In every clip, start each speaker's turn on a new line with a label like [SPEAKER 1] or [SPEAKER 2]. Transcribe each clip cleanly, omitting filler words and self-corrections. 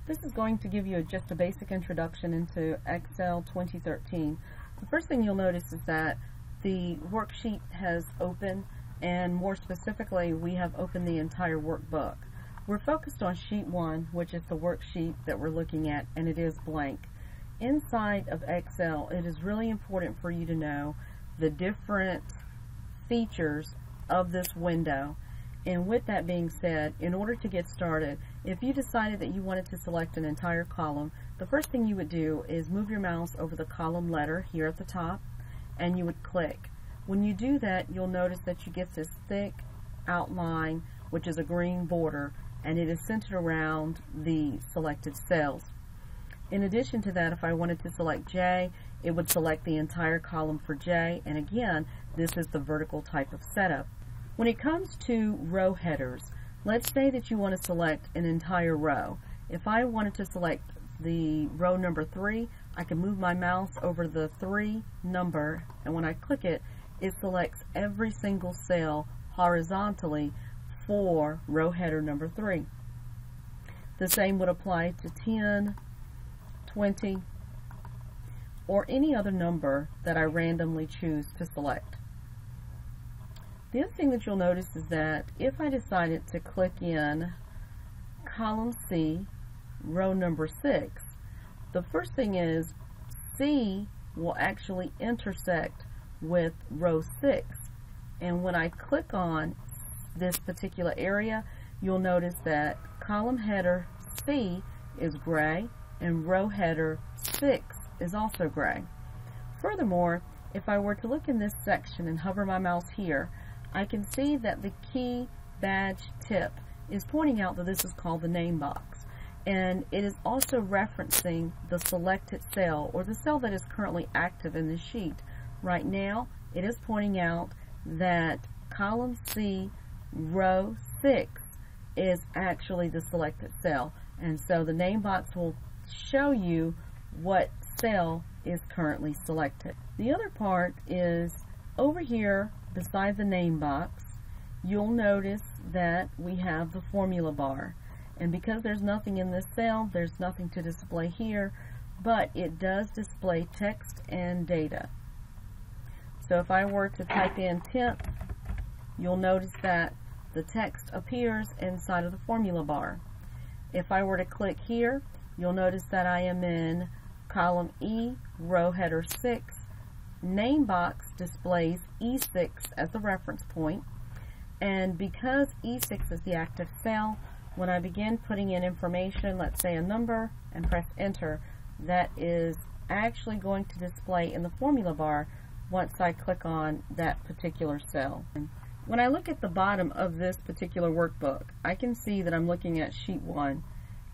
[SPEAKER 1] This is going to give you just a basic introduction into Excel 2013. The first thing you'll notice is that the worksheet has opened, and more specifically we have opened the entire workbook. We're focused on sheet 1, which is the worksheet that we're looking at, and it is blank. Inside of Excel, it is really important for you to know the different features of this window. And with that being said, in order to get started, if you decided that you wanted to select an entire column, the first thing you would do is move your mouse over the column letter here at the top, and you would click. When you do that, you'll notice that you get this thick outline, which is a green border, and it is centered around the selected cells. In addition to that, if I wanted to select J, it would select the entire column for J, and again, this is the vertical type of setup. When it comes to row headers, let's say that you want to select an entire row. If I wanted to select the row number 3, I can move my mouse over the 3 number, and when I click it, it selects every single cell horizontally for row header number 3. The same would apply to 10, 20, or any other number that I randomly choose to select. The other thing that you'll notice is that if I decided to click in column C, row number 6, the first thing is C will actually intersect with row 6. And when I click on this particular area, you'll notice that column header C is gray and row header 6 is also gray. Furthermore, if I were to look in this section and hover my mouse here, I can see that the key badge tip is pointing out that this is called the name box, and it is also referencing the selected cell, or the cell that is currently active in the sheet. Right now it is pointing out that column C, row 6 is actually the selected cell, and so the name box will show you what cell is currently selected. The other part is over here beside the name box. You'll notice that we have the formula bar, and because there's nothing in this cell, there's nothing to display here, but it does display text and data. So if I were to type in temp, you'll notice that the text appears inside of the formula bar. If I were to click here, you'll notice that I am in column E, row header 6. Name box displays E6 as the reference point, and because E6 is the active cell, when I begin putting in information, let's say a number, and press enter, that is actually going to display in the formula bar once I click on that particular cell. When I look at the bottom of this particular workbook, I can see that I'm looking at sheet 1.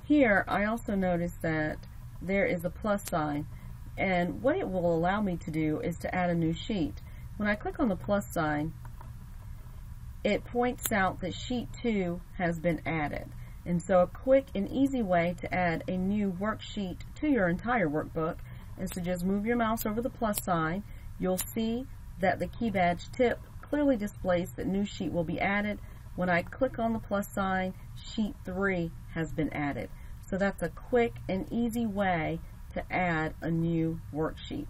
[SPEAKER 1] Here I also notice that there is a plus sign, and what it will allow me to do is to add a new sheet. When I click on the plus sign, it points out that sheet 2 has been added. And so a quick and easy way to add a new worksheet to your entire workbook is to just move your mouse over the plus sign. You'll see that the key badge tip clearly displays that new sheet will be added. When I click on the plus sign, sheet 3 has been added. So that's a quick and easy way to add a new worksheet.